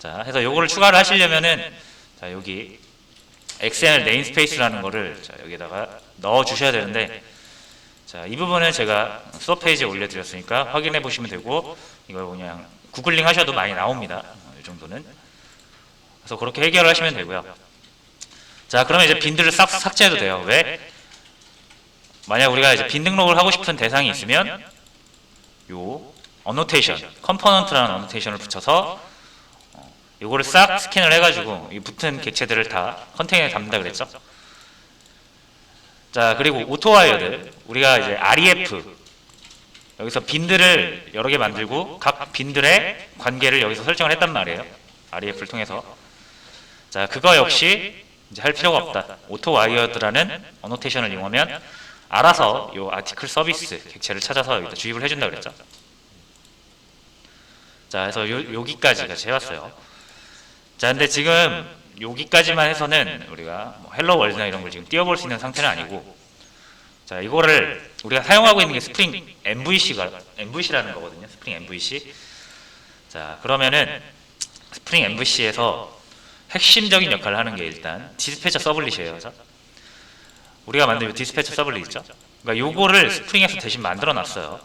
자, 해서 요거를 추가를 하시려면은 자, 여기 XML 네임스페이스라는 거를 자, 여기다가 넣어 주셔야 되는데 자, 이 부분은 제가 수업 페이지에 올려드렸으니까 확인해 보시면 되고 이걸 그냥 구글링 하셔도 많이 나옵니다. 이 정도는. 그래서 그렇게 해결을 하시면 되고요. 자, 그러면 이제 빈들을 싹 삭제해도 돼요. 왜? 만약 우리가 이제 빈 등록을 하고 싶은 대상이 있으면 요 어노테이션, 컴포넌트라는 어노테이션을 붙여서 요거를 싹 스캔을 해가지고 이 붙은 객체들을 다 컨테이너에 담는다 그랬죠. 자, 그리고 오토와이어드, 우리가 이제 REF 여기서 빈들을 여러 개 만들고 각 빈들의 관계를 여기서 설정을 했단 말이에요. REF를 통해서. 자, 그거 역시 이제 할 필요가 없다. 오토와이어드라는 어노테이션을 이용하면 알아서 요 아티클 서비스 객체를 찾아서 여기다 주입을 해준다 그랬죠. 자, 그래서 여기까지 같이 해봤어요. 자, 근데 지금 여기까지만 해서는 우리가 뭐 헬로 월드나 이런 걸 지금 띄워볼 수 있는 상태는 아니고, 자, 이거를 우리가 사용하고 있는 게 스프링 MVC라는 거거든요. 스프링 MVC. 자, 그러면은 스프링 MVC에서 핵심적인 역할을 하는 게 일단 디스패처 서블릿이에요. 그죠? 우리가 만든 이 디스패처 서블릿 있죠? 그러니까 요거를 스프링에서 대신 만들어 놨어요.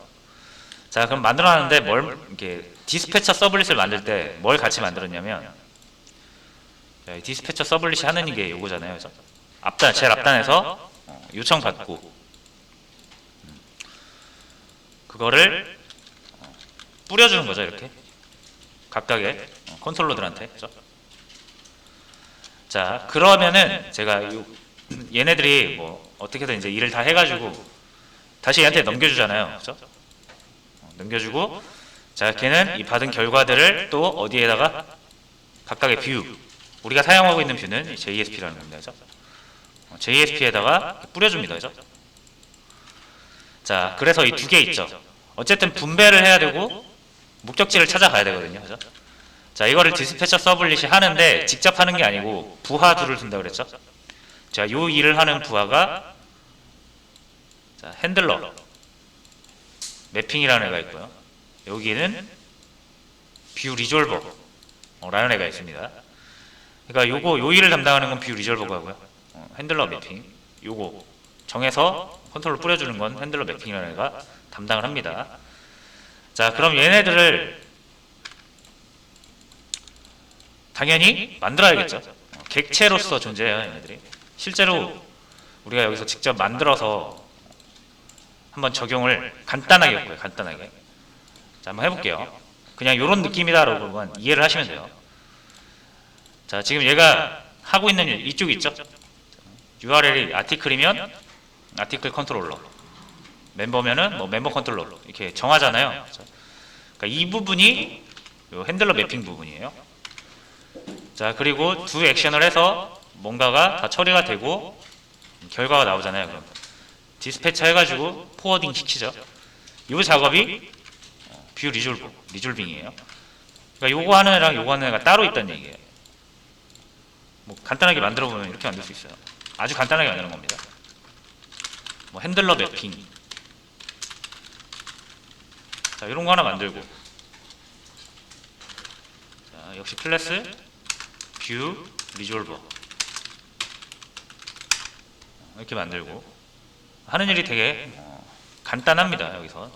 자, 그럼 만들어 놨는데 뭘 이렇게 디스패처 서블릿을 만들 때 뭘 같이 만들었냐면, 자, 디스패처 서블릿이 하는 게 요거잖아요. 그죠? 제일 앞단에서 요청 받고 그거를 뿌려주는 거죠. 이렇게 각각의 컨트롤러들한테. 그죠? 자, 그러면은 제가 얘네들이 뭐 어떻게든 이제 일을 다 해가지고 다시 얘한테 넘겨주잖아요. 그죠? 넘겨주고, 자, 걔는 이 받은 결과들을 또 어디에다가 각각의 뷰, 우리가 사용하고 있는 뷰는 JSP라는 겁니다. 그죠? JSP에다가 뿌려줍니다. 그죠? 자, 그래서 이 두 개 있죠. 어쨌든 분배를 해야 되고 목적지를 찾아가야 되거든요. 그죠? 자, 이거를 디스패처 서블릿이 하는데 직접 하는 게 아니고 부하 둘을 둔다 그랬죠? 자, 요 일을 하는 부하가 자, 핸들러 매핑이라는 애가 있고요. 여기는 뷰 리졸버 라는 애가 있습니다. 그러니까 요 일을 담당하는 건 뷰 리졸버가 하고요. 핸들러 매핑 요거 정해서 컨트롤을 뿌려주는 건 핸들러 매핑이라는 애가 담당을 합니다. 자, 그럼 얘네들을 당연히 만들어야겠죠. 객체로서 존재해요. 얘네들이 실제로 우리가 여기서 직접 만들어서 한번 적용을 간단하게 해볼게요. 간단하게. 자, 한번 해볼게요. 그냥 이런 느낌이다라고만 이해를 하시면 돼요. 자, 지금 얘가 하고 있는 이쪽 있죠? URL이 아티클이면 아티클 컨트롤러, 멤버면은 뭐 멤버 컨트롤러 이렇게 정하잖아요. 그러니까 이 부분이 요 핸들러 매핑 부분이에요. 자, 그리고 두 액션을 해서 뭔가가 다 처리가 되고 결과가 나오잖아요. 그럼 디스패처 해가지고 포워딩 시키죠. 이 작업이 뷰 리졸빙이에요. 그러니까 요거 하는 애랑 요거 하는 애가 따로 있다는 얘기예요. 뭐 간단하게 만들어 보면 이렇게 만들 수 있어요. 아주 간단하게 만드는 겁니다. 뭐 핸들러 매핑, 자, 이런 거 하나 만들고, 자, 역시 클래스 뷰 리졸버 이렇게 만들고 하는 일이 되게 간단합니다. 여기서.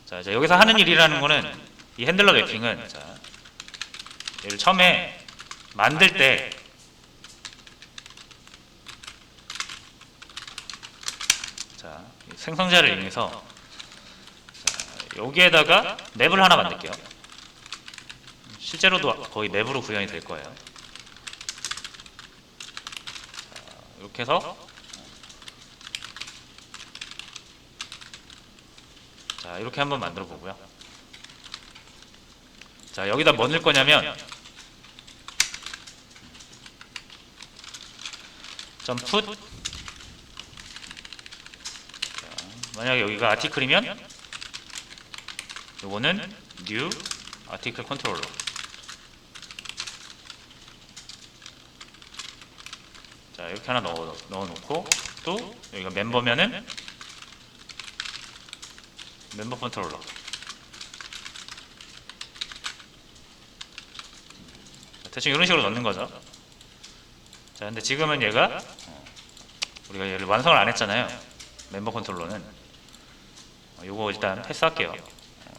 자, 이제 여기서 하는 일이라는 거는 이 핸들러 매핑은 자, 얘를 처음에 만들 때 자, 생성자를 이용해서 자, 여기에다가 맵을 하나 만들게요. 실제로도 거의 맵으로 구현이 될 거예요. 자, 이렇게 해서 자, 이렇게 한번 만들어 보고요. 자, 여기다 뭐 넣을 거냐면 점 put, 만약에 여기가 아티클이면 요거는 new article controller. 자, 이렇게 하나 넣어놓고, 또 여기가 멤버면은 멤버 컨트롤러. 대충 이런 식으로 넣는 거죠. 자, 근데 지금은 얘가 우리가 얘를 완성을 안 했잖아요. 멤버 컨트롤러는 요거 일단 패스할게요.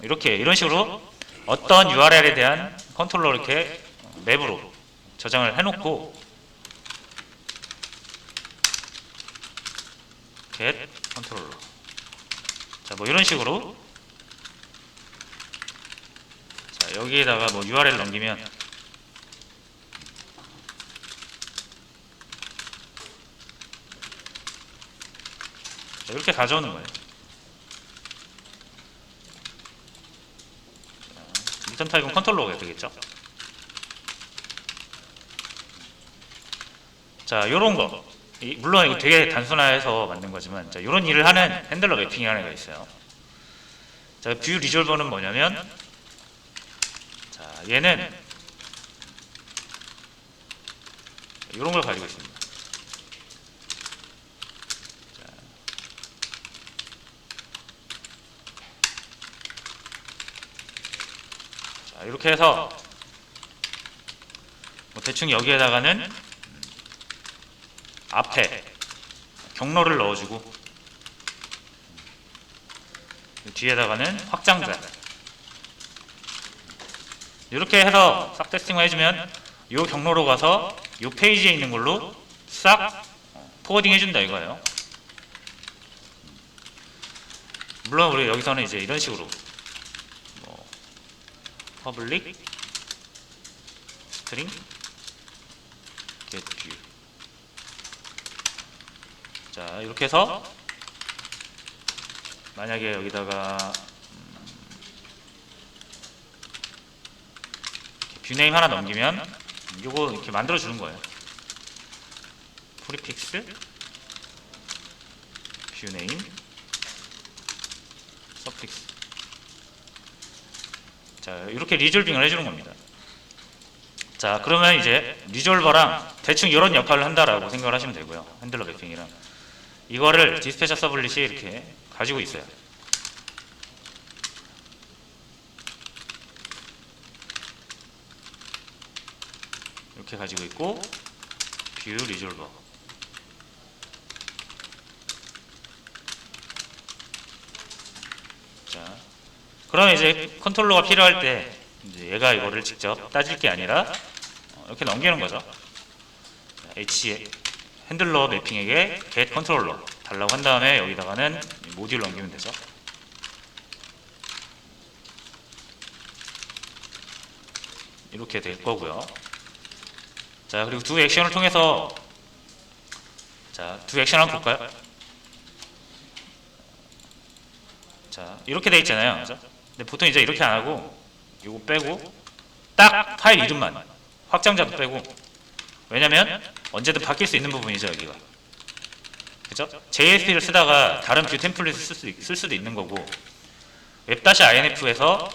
이렇게 이런 식으로 어떤 URL에 대한 컨트롤러 이렇게 맵으로 저장을 해놓고 get 컨트롤러. 자, 뭐 이런 식으로 자, 여기에다가 뭐 URL 넘기면 자, 이렇게 가져오는 거예요. 리턴 타입은 컨트롤러가 되겠죠. 자, 요런 거 물론 이거 되게 단순화해서 만든 거지만 자, 요런 일을 하는 핸들러 매핑이라는 게 있어요. 자, 뷰 리졸버는 뭐냐면 자, 얘는 요런 걸 가지고 있습니다. 자, 이렇게 해서 뭐 대충 여기에다가는 앞에 경로를 넣어주고 뒤에다가는 확장자 이렇게 해서 싹 테스팅을 해주면 이 경로로 가서 이 페이지에 있는 걸로 싹 포워딩 해준다 이거예요. 물론 우리 여기서는 이제 이런 식으로 뭐 public string get view 자, 이렇게 해서 만약에 여기다가 뷰네임 하나 넘기면 요거 이렇게 만들어 주는 거예요. 프리픽스 뷰네임 서픽스 자, 이렇게 리졸빙을 해주는 겁니다. 자, 그러면 이제 리졸버랑 대충 이런 역할을 한다라고 생각을 하시면 되고요. 핸들러 매핑이랑 이거를 디스패처 서블릿이 이렇게 가지고 있어요. 이렇게 가지고 있고 뷰 리졸버 자, 그러면 이제 컨트롤러가 필요할 때 이제 얘가 이거를 직접 따질 게 아니라 이렇게 넘기는 거죠. H 핸들러 매핑에게 get 컨트롤러 달라고 한 다음에 여기다가는 모듈 넘기면 되죠. 이렇게 될 거고요. 자, 그리고 두 액션을 통해서 자, 두 액션 한번 볼까요? 자, 이렇게 돼 있잖아요. 그죠? 근데 보통 이제 이렇게 안 하고 이거 빼고 딱 파일 이름만 확장자도 빼고 왜냐면 언제든 바뀔 수 있는 부분이죠 여기가. 그죠? JSP를 쓰다가 다른 뷰 템플릿을 쓸 수도 있는 거고 web-inf에서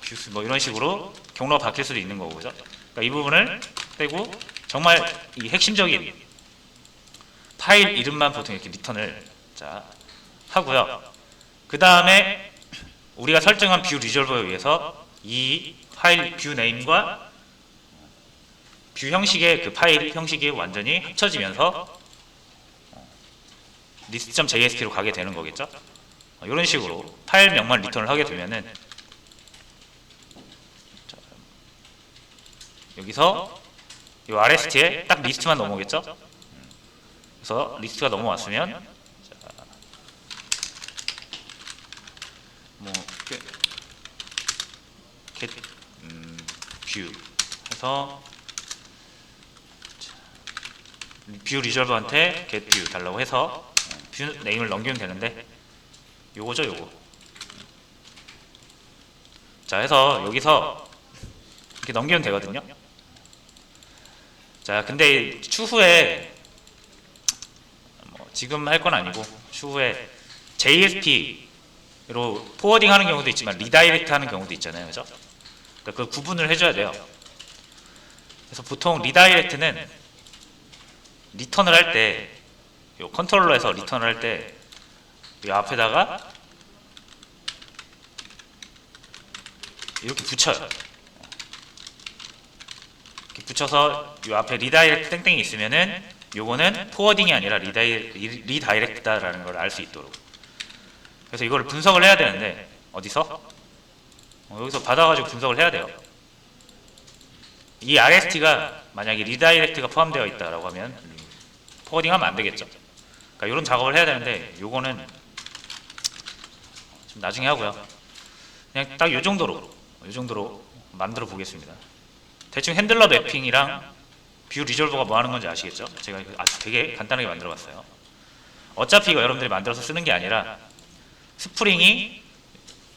뷰스 뭐 이런 식으로 경로가 바뀔 수도 있는 거고 그죠? 그러니까 이 부분을 빼고 정말 이 핵심적인 파일 이름만 보통 이렇게 리턴을 자 하고요. 그 다음에 우리가 설정한 뷰 리졸버에 의해서 이 파일 뷰 네임과 뷰 형식의 그 파일 형식이 완전히 합쳐지면서 list.jsp로 가게 되는 거겠죠. 이런 식으로 파일명만 리턴을 하게 되면은 자, 여기서 이 RST에 딱 리스트만 넘어오겠죠. 그래서 리스트가 넘어왔으면 자, 뭐 get view 해서 뷰 리졸버한테 get view 달라고 해서 뷰 네임을 넘기면 되는데 요거죠 요거. 자, 해서 여기서 이렇게 넘기면 되거든요. 자, 근데 추후에 뭐 지금 할 건 아니고 추후에 JSP로 포워딩 하는 경우도 있지만 리다이렉트 하는 경우도 있잖아요. 그죠? 그러니까 그 구분을 해줘야 돼요. 그래서 보통 리다이렉트는 리턴을 할 때 컨트롤러에서 리턴을 할 때 이 앞에다가 이렇게 붙여요. 이렇게 붙여서 요 앞에 리다이렉트 땡땡이 있으면은 요거는 포워딩이 아니라 리다이렉트다라는 걸 알 수 있도록. 그래서 이거를 분석을 해야 되는데 어디서? 여기서 받아가지고 분석을 해야 돼요. 이 RST가 만약에 리다이렉트가 포함되어 있다라고 하면 포워딩하면 안 되겠죠. 그러니까 이런 작업을 해야 되는데 요거는 좀 나중에 하고요. 그냥 딱 요 정도로 만들어 보겠습니다. 대충 핸들러 매핑이랑 뷰 리졸버가 뭐 하는 건지 아시겠죠? 제가 아주 되게 간단하게 만들어 봤어요. 어차피 이거 여러분들이 만들어서 쓰는 게 아니라 스프링이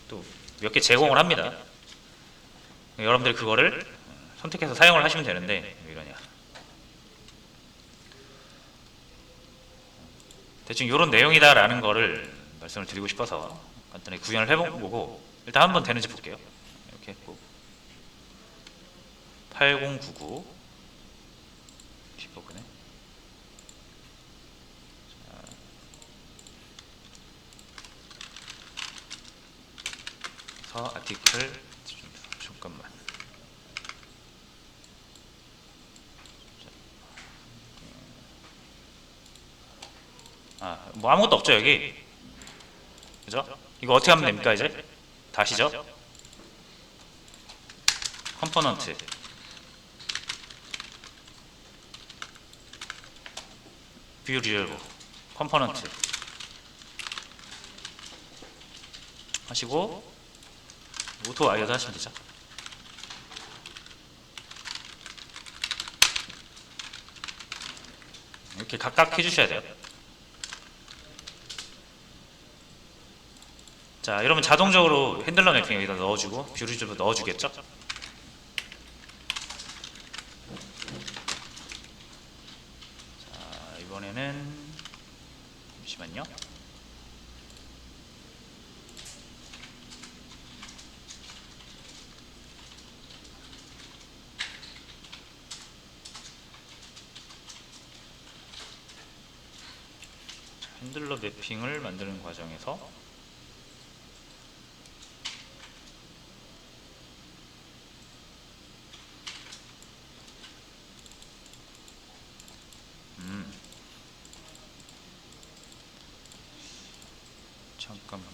또 몇 개 제공을 합니다. 여러분들이 그거를 선택해서 사용을 하시면 되는데 왜 이러냐. 대충 이런 내용이다라는 거를 말씀을 드리고 싶어서 간단히 구현을 해보고 일단 한번 되는지 볼게요. 이렇게 했고 8099 디버그네. 그래서 아티클 잠깐만. 뭐 아무것도 없죠 여기. 그죠? 이거 어떻게 하면 됩니까 이제? 다시죠? 컴포넌트 뷰 리졸버 컴포넌트 하시고 오토 와이어드 하시면 되죠. 이렇게 각각 해주셔야 돼요. 자 이러면 자동적으로 핸들러 매핑 여기다 넣어주고 뷰 리졸버 넣어주겠죠. 자 이번에는 잠시만요. 핸들러 매핑을 만드는 과정에서 잠깐만.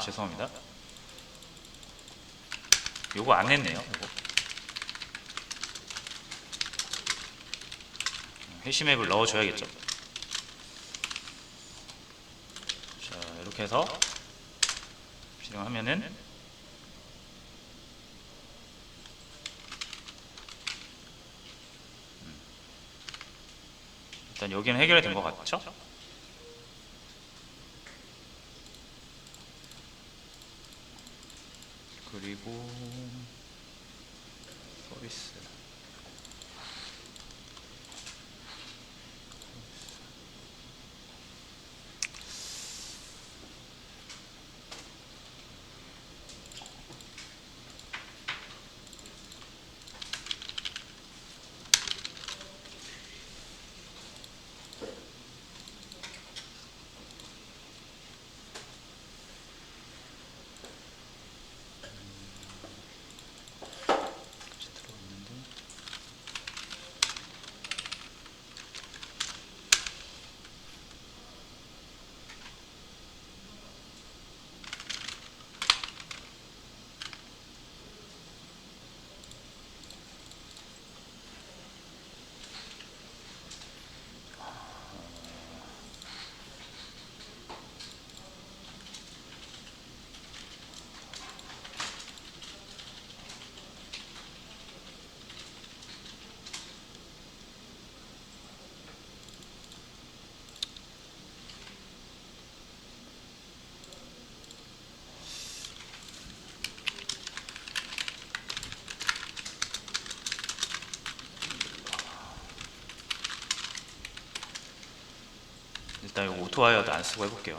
죄송합니다. 요거 안 했네요. 요거. 해시맵을 넣어줘야겠죠. 자 이렇게 해서 실행하면은 일단 여기는 해결이 된 것 같죠? 그리고 서비스 들어왔는데 일단 이거 오토와이어도 안 쓰고 해볼게요.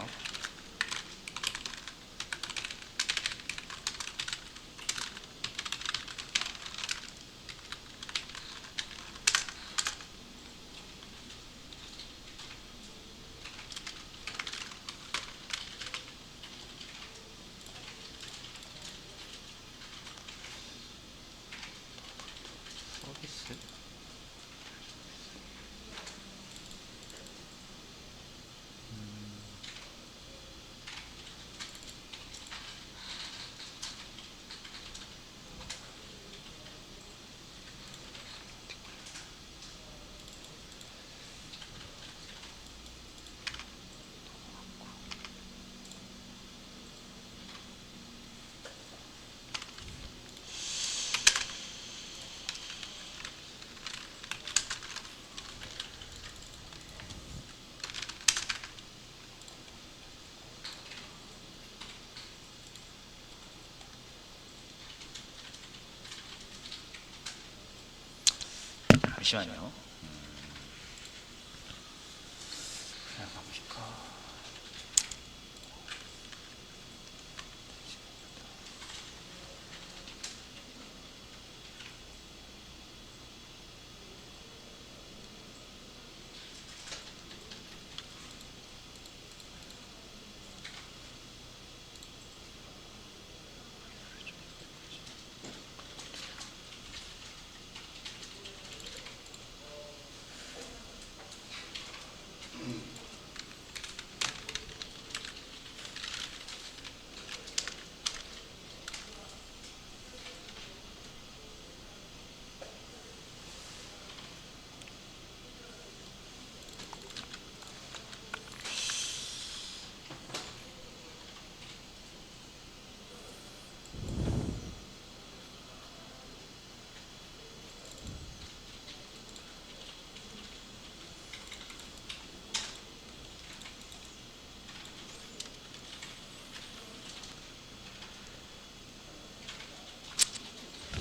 서비스. 잠시만요. 그냥 가보실까?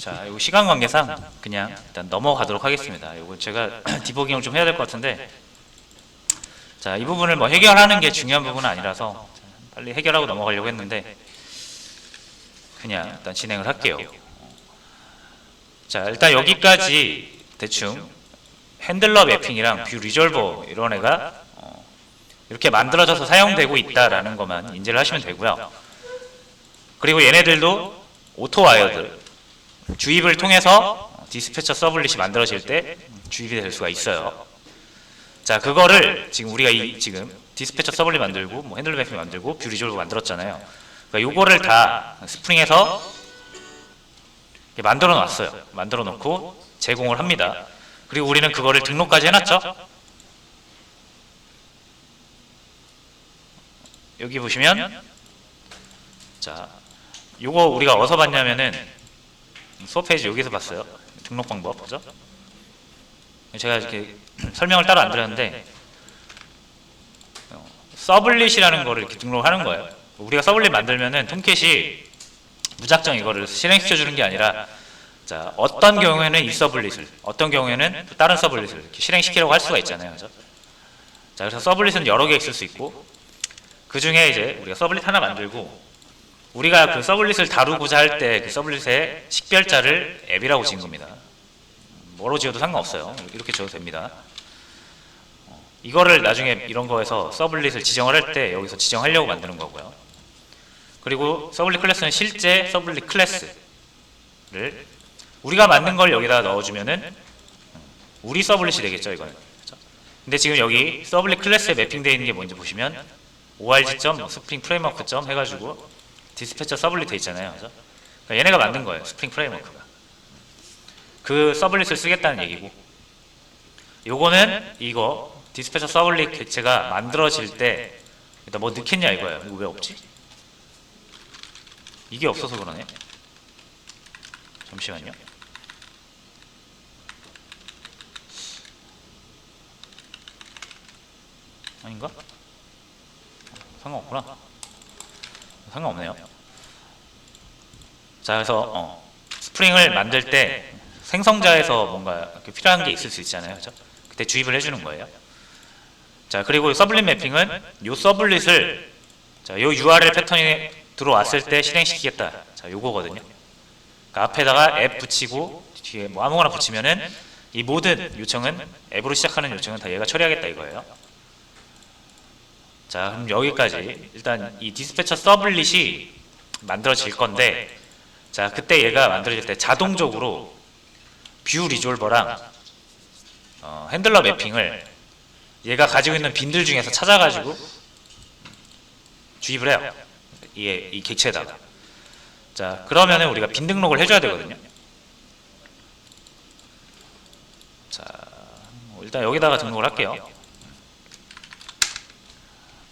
자, 요 시간 관계상 그냥 일단 넘어가도록 하겠습니다. 요거 제가 디버깅을 좀 해야 될 것 같은데, 자, 이 부분을 뭐 해결하는 게 중요한 부분은 아니라서 빨리 해결하고 넘어가려고 했는데 그냥 일단 진행을 할게요. 자, 일단 여기까지 대충 핸들러 매핑이랑 뷰 리졸버 이런 애가 이렇게 만들어져서 사용되고 있다라는 것만 인지를 하시면 되고요. 그리고 얘네들도 오토와이어드 주입을 통해서 디스패처 서블릿이 만들어질 때 주입이 될 수가 있어요. 자, 그거를 지금 우리가 지금 디스패처 서블릿 만들고 뭐 핸들러 매핑 만들고 뷰 리졸버 만들었잖아요. 그러니까 요거를 다 스프링에서 만들어 놨어요. 만들어 놓고 제공을 합니다. 그리고 우리는 그거를 등록까지 해놨죠. 여기 보시면, 자, 요거 우리가 어디서 봤냐면은 수업 페이지 여기서 봤어요. 등록 방법 그죠? 제가 이렇게 설명을 따로 안 드렸는데 서블릿이라는 거를 이렇게 등록하는 거예요. 우리가 서블릿 만들면은 톰캣이 무작정 이거를 실행시켜 주는 게 아니라, 자, 어떤 경우에는 이 서블릿을, 어떤 경우에는 또 다른 서블릿을 이렇게 실행시키려고 할 수가 있잖아요. 그죠? 자, 그래서 서블릿은 여러 개 있을 수 있고, 그 중에 이제 우리가 서블릿 하나 만들고, 우리가 그 서블릿을 다루고자 할 때 그 서블릿의 식별자를 앱이라고 지은 겁니다. 뭐로 지어도 상관없어요. 이렇게 지어도 됩니다. 이거를 나중에 이런 거에서 서블릿을 지정을 할 때 여기서 지정하려고 만드는 거고요. 그리고 서블릿 클래스는 실제 서블릿 클래스를 우리가 만든 걸 여기다 넣어주면은 우리 서블릿이 되겠죠, 이거는. 근데 지금 여기 서블릿 클래스에 매핑되어 있는 게 뭔지 보시면 org. 스프링 프레임워크. 해가지고 디스패처 서블릿 돼 있잖아요. 그죠? 그러니까 얘네가 만든 거예요. 스프링 프레임워크가. 그 서블릿을 쓰겠다는 얘기고, 요거는 이거 디스패처 서블릿 객체가 만들어질 때 일단 뭐 넣겠냐 이거예요. 이거 왜 없지? 이게 없어서 그러네. 잠시만요. 아닌가? 상관없구나. 상관없네요. 자, 그래서 스프링을 만들 때 생성자에서 뭔가 필요한 게 있을 수 있잖아요. 그죠? 그때 주입을 해주는 거예요. 자, 그리고 서블릿 매핑은 요 서블릿을 자, 요 URL 패턴이 들어왔을 때 실행시키겠다. 자, 요거거든요. 그러니까 앞에다가 앱 붙이고 뒤에 뭐 아무거나 붙이면은 이 모든 요청은 앱으로 시작하는 요청은 다 얘가 처리하겠다 이거예요. 자, 그럼 여기까지 일단 이 디스패처 서블릿이 만들어질 건데, 자, 그때 얘가 만들어질 때 자동적으로 뷰 리졸버랑 핸들러 매핑을 얘가 가지고 있는 빈들 중에서 찾아가지고 주입을 해요. 이 객체에다가. 자, 그러면은 우리가 빈 등록을 해줘야 되거든요. 자, 일단 여기다가 등록을 할게요.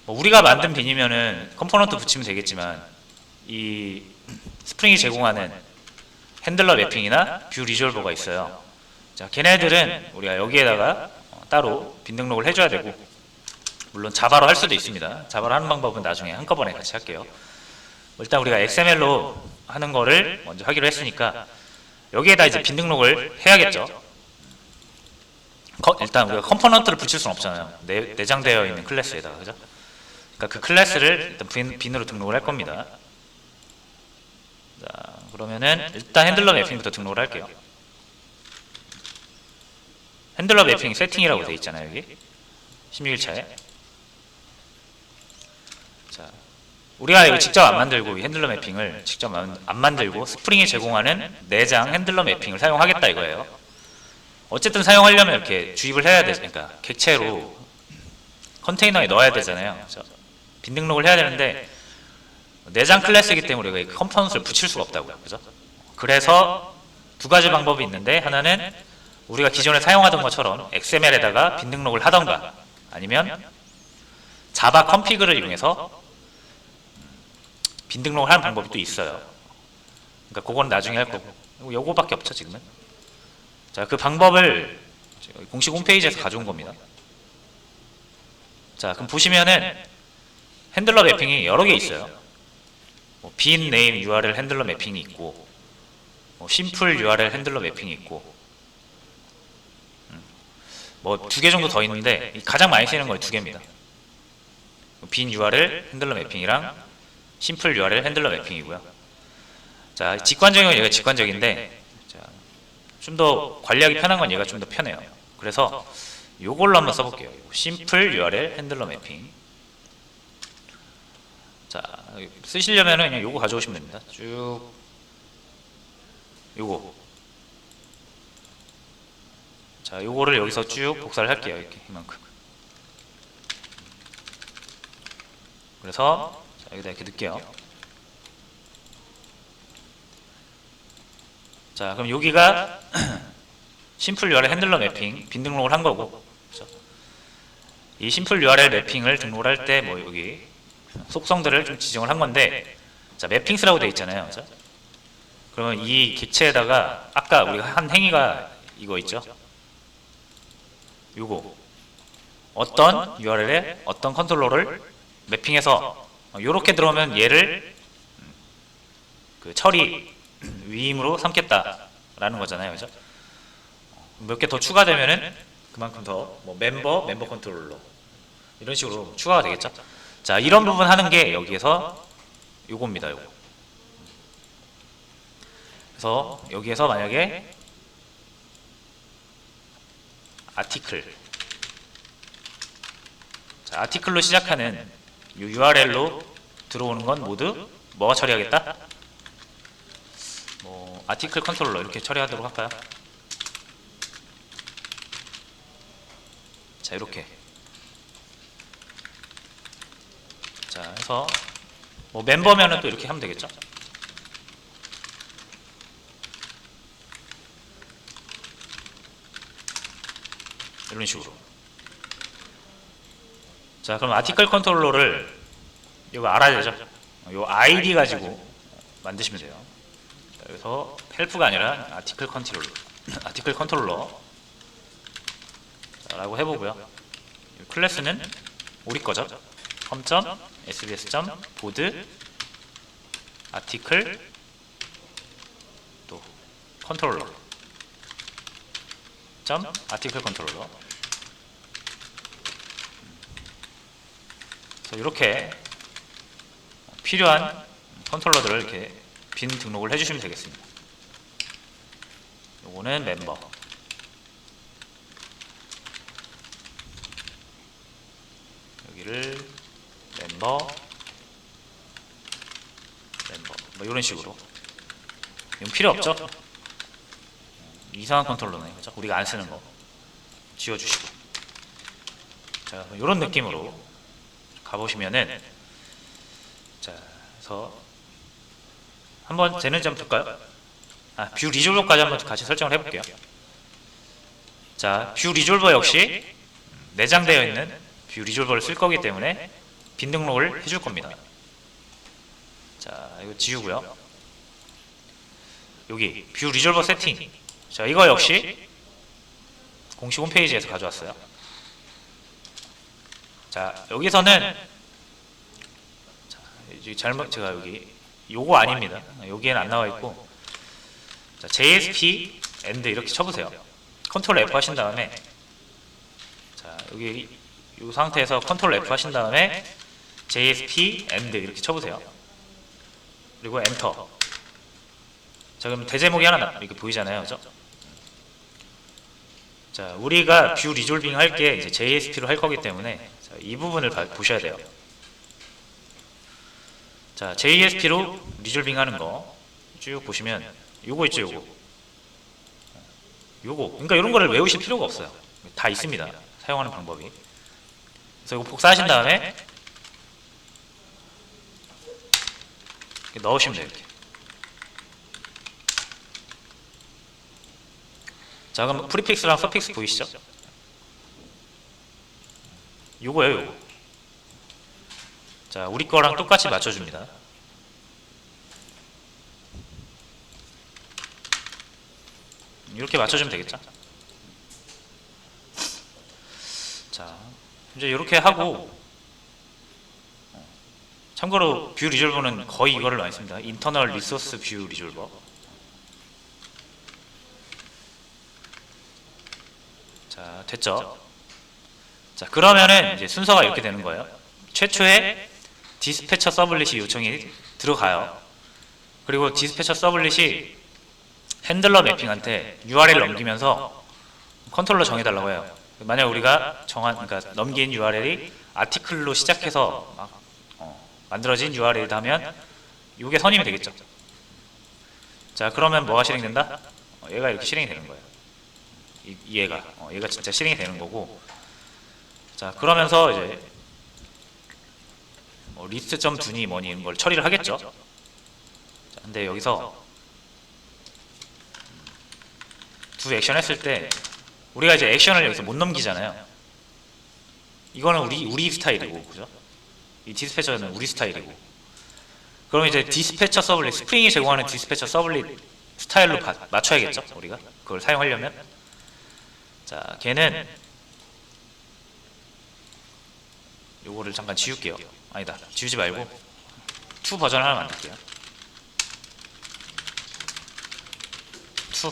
뭐 우리가 만든 빈이면은 컴포넌트 붙이면 되겠지만, 이 스프링이 제공하는 핸들러 매핑이나 뷰 리졸버가 있어요. 자, 걔네들은 우리가 여기에다가 따로 빈 등록을 해줘야 되고, 물론 자바로 할 수도 있습니다. 자바로 하는 방법은 나중에 한꺼번에 같이 할게요. 일단 우리가 XML로 하는 거를 먼저 하기로 했으니까 여기에다 이제 빈 등록을 해야겠죠. 일단 우리가 컴포넌트를 붙일 수는 없잖아요. 내장되어 있는 클래스에다가, 그죠? 그러니까 그 클래스를 일단 빈으로 등록을 할 겁니다. 자, 그러면은 일단 핸들러 매핑부터 등록을 할게요. 핸들러 매핑 세팅이라고 되어 있잖아요, 여기 16일차에. 자, 우리가 이거 직접 안 만들고 이 핸들러 매핑을 직접 안 만들고 스프링이 제공하는 내장 핸들러 매핑을 사용하겠다 이거예요. 어쨌든 사용하려면 이렇게 주입을 해야 되니까 객체로 컨테이너에 넣어야 되잖아요. 그렇죠? 빈 등록을 해야 되는데 내장 클래스이기 때문에 우리가 컴포넌트를 붙일 수가 없다고요. 그죠? 그래서 두 가지 방법이 있는데, 하나는 우리가 기존에 사용하던 것처럼 XML에다가 빈 등록을 하던가, 아니면 자바 컴피그를 이용해서 빈 등록을 하는 방법이 또 있어요. 그러니까 그건 나중에 할 거고, 요거밖에 없죠 지금은. 자, 그 방법을 공식 홈페이지에서 가져온 겁니다. 자, 그럼 보시면은 핸들러 매핑이 여러 개 있어요. 빈 네임 URL 핸들러 매핑이 있고, 심플 URL 핸들러 매핑이 있고, 뭐 두 개 정도 더 있는데 가장 많이 쓰이는 건 두 개입니다. 빈 URL 핸들러 매핑이랑 심플 URL 핸들러 매핑이고요. 자, 직관적인 건 얘가 직관적인데, 좀 더 관리하기 편한 건 얘가 좀 더 편해요. 그래서 요걸로 한번 써볼게요. 심플 URL 핸들러 매핑. 자, 쓰시려면은 그냥 요거 가져오시면 됩니다. 쭉 요거. 자, 요거를 여기서 쭉 복사를 할게요. 이렇게 이만큼. 그래서 자, 여기다 이렇게 넣을게요. 자, 그럼 여기가 심플 URL 핸들러 매핑 빈 등록을 한 거고, 그렇죠? 이 심플 URL 매핑을 등록을 할 때 뭐 여기 속성들을 좀 지정을 한 건데, 자, 매핑스라고 되어 있잖아요. 그렇죠? 그러면 이 객체에다가 아까 우리가 한 행위가 이거 있죠? 요거 어떤 URL에 어떤 컨트롤러를 매핑해서 요렇게 들어오면 얘를 그 처리 위임으로 삼겠다라는 거잖아요. 그죠? 몇 개 더 추가되면은 그만큼 더 뭐 멤버 컨트롤러 이런 식으로 추가가 되겠죠. 자, 이런 부분 하는 게 여기에서 요겁니다. 요거. 그래서 여기에서 만약에 아티클, 자, 아티클로 시작하는 이 URL로 들어오는 건 모두 뭐가 처리하겠다? 뭐 아티클 컨트롤러 이렇게 처리하도록 할까요? 자, 이렇게. 자, 해서 뭐 멤버면은 또 이렇게 하면 되겠죠? 이런 식으로. 자, 그럼 아티클 컨트롤러를 이거 알아야 되죠? 요 아이디 가지고 만드시면 돼요. 그래서 헬프가 아니라 아티클 컨트롤러, 아티클 컨트롤러 라고 해보고요. 클래스는 우리 거죠. com.sbs.board 아티클 또 컨트롤러 아티클 컨트롤러. 그래서 이렇게 필요한 컨트롤러들을 이렇게 빈 등록을 해주시면 되겠습니다. 요거는 멤버, 여기를 멤버 뭐 이런 식으로. 이건 필요 없죠? 이상한 컨트롤러네, 그죠? 우리가 안 쓰는 거 지워주시고. 자, 이런 느낌으로 가보시면은, 자, 그래서 한번 쟤는 좀 볼까요? 뷰 리졸버까지 한번 같이 설정을 해볼게요. 자, 뷰 리졸버 역시 내장되어 있는 뷰 리졸버를 쓸 거기 때문에 빈 등록을 해줄 겁니다. 자, 이거 지우고요. 여기 뷰 리졸버 세팅. 자, 이거 역시 공식 홈페이지에서 가져왔어요. 자, 여기서는 잘못 제가 여기 요거 아닙니다. 여기에는 안 나와 있고, 자, JSP and 이렇게 쳐보세요. 컨트롤 F 하신 다음에, 자, 여기 이 상태에서 컨트롤 F 하신 다음에 JSP and 이렇게 쳐보세요. 그리고 엔터. 자, 그럼 대제목이 하나 이렇게 보이잖아요, 그죠? 자, 우리가 뷰 리졸빙 할 게 이제 JSP로 할 거기 때문에, 자, 이 부분을 보셔야 돼요. 자, JSP로 리졸빙 하는 거 쭉 보시면 요거 있죠, 요거. 그러니까 이런 거를 외우실 필요가 없어요. 다 있습니다, 사용하는 방법이. 그래서 이거 복사하신 다음에 이렇게 넣으시면 돼요, 이렇게. 자, 그럼 프리픽스랑 서픽스 보이시죠? 요거예요, 요거. 자, 우리 거랑 똑같이 맞춰줍니다. 이렇게 맞춰주면 되겠죠? 자, 이제 이렇게 하고, 참고로 뷰 리졸버는 거의 이거를 많이 씁니다. 인터널 리소스 뷰 리졸버. 자, 됐죠? 자, 그러면은 이제 순서가 이렇게 되는 거예요. 최초에 디스패처 서블릿이 요청이 들어가요. 그리고 디스패처 서블릿이 핸들러 매핑한테 URL 넘기면서 컨트롤러 정해달라고 해요. 만약 우리가 그러니까 넘긴 URL이 아티클로 시작해서 막 만들어진 URL이다 하면 이게 선임이 되겠죠. 자, 그러면 뭐가 실행된다? 얘가 이렇게 실행이 되는 거예요. 얘가 진짜 실행이 되는 거고. 자, 그러면서 이제 리스트.do니 뭐니 이런 걸 처리를 하겠죠. 자, 근데 여기서 두 액션 했을 때 우리가 이제 액션을 여기서 못 넘기잖아요. 이거는 우리 스타일이고, 그죠? 이 디스패처는 우리 스타일이고. 그럼 이제 디스패처 서블릿, 스프링이 제공하는 디스패처 서블릿 스타일로 맞춰야겠죠, 우리가 그걸 사용하려면. 자, 걔는 요거를 잠깐 지울게요. 아니다, 지우지 말고 2 버전 하나 만들게요. 2.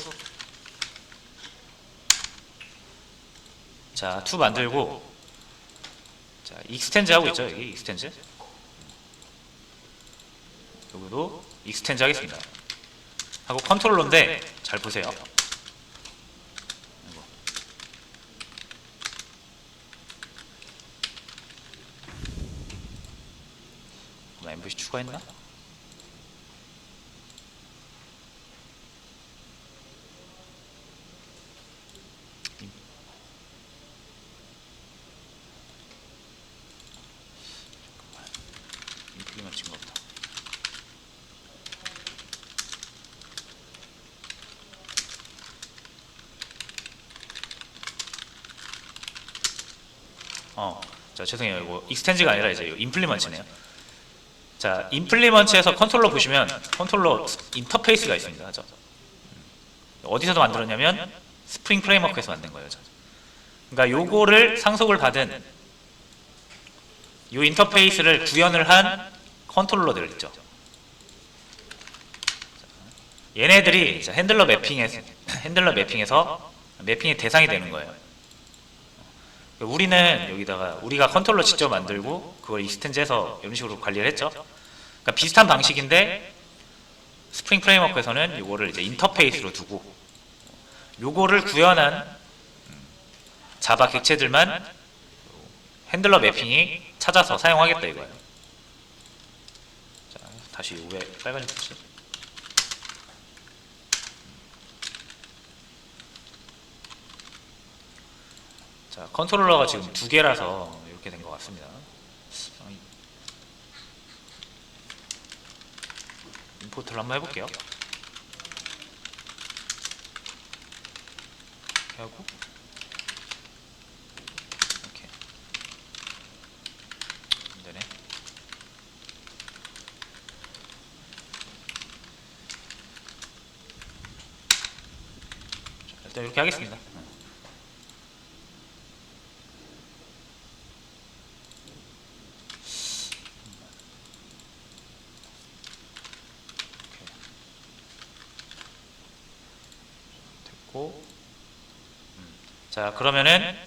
자, 2 만들고, 자, 익스텐즈 하고 있죠, 여기 익스텐즈. 여기도 익스텐즈 하겠습니다. 하고 컨트롤러인데 잘 보세요. MVC 추가했나? 인플리먼트 친거 없다. 자, 죄송해요. 이거 익스텐즈가 아니라 이제 인플리먼트네요. 자, 인플리먼트에서 컨트롤러 보시면 컨트롤러 인터페이스가 있습니다. 그죠? 어디서도 만들었냐면 스프링 프레임워크에서 만든 거예요. 그러니까 요거를 상속을 받은 요 인터페이스를 구현을 한 컨트롤러들 있죠. 얘네들이 핸들러 매핑에서 매핑의 대상이 되는 거예요. 우리는 여기다가 우리가 컨트롤러 직접 만들고 그걸 익스텐즈해서 이런 식으로 관리를 했죠. 그러니까 비슷한 방식인데 스프링 프레임워크에서는 이거를 이제 인터페이스로 두고 요거를 구현한 자바 객체들만 핸들러 매핑이 찾아서 사용하겠다 이거예요. 자, 다시 왜 빨간색 붙지? 자, 컨트롤러가 지금 두 개라서 이렇게 된 것 같습니다. 임포트를 한번 해볼게요. 이렇게 하고 이렇게 안 되네. 자, 일단 이렇게 하겠습니다. 자, 그러면은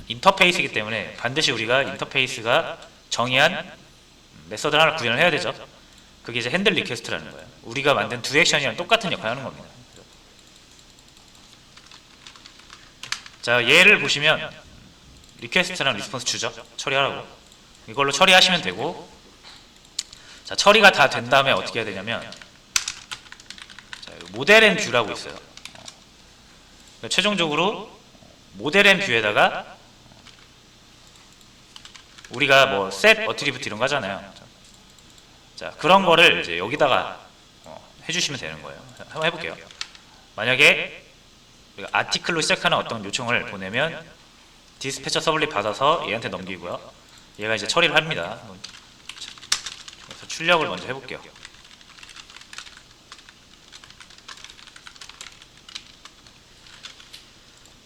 인터페이스이기 때문에 반드시 우리가 인터페이스가 정의한 메서드 하나를 구현을 해야 되죠. 그게 이제 핸들 리퀘스트라는 거예요. 우리가 만든 두 액션이랑 똑같은 역할을 하는 겁니다. 자, 얘를 보시면 리퀘스트랑 리스폰스 주죠. 처리하라고. 이걸로 처리하시면 되고, 자, 처리가 다 된 다음에 어떻게 해야 되냐면, 자, 모델 앤 뷰라고 있어요. 최종적으로 모델 앤 뷰에다가 우리가 뭐 셋 어트리뷰트 이런 거 하잖아요. 자, 그런 거를 이제 여기다가 해주시면 되는 거예요. 한번 해볼게요. 만약에 우리가 아티클로 시작하는 어떤 요청을 보내면 디스패처 서블릿 받아서 얘한테 넘기고요. 얘가 이제 처리를 합니다. 그래서 출력을 먼저 해볼게요.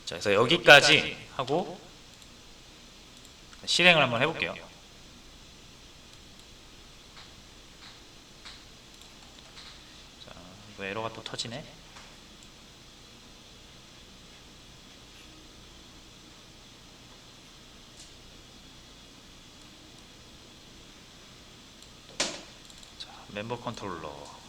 자, 그래서 여기까지 하고 실행을 한번 해볼게요. 자, 이거 에러가 또 터지네. 자, 멤버 컨트롤러.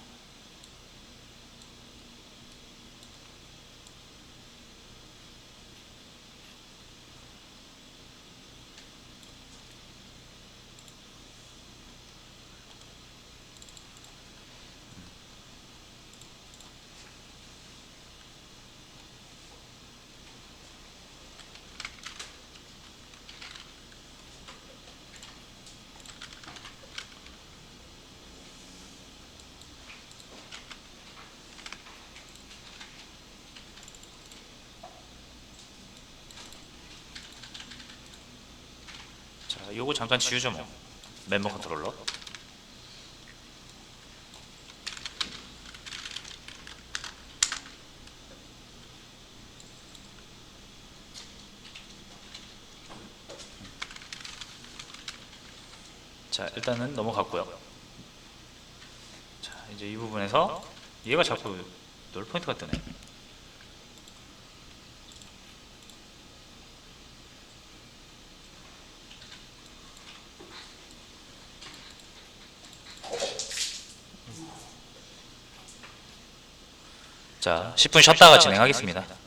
자, 요거 잠깐 지우죠 뭐. 멤버 컨트롤러. 자, 일단은 넘어갔고요. 자, 이제 이 부분에서 얘가 자꾸 널 포인트가 뜨네. 자, 10분 쉬었다가 진행하겠습니다.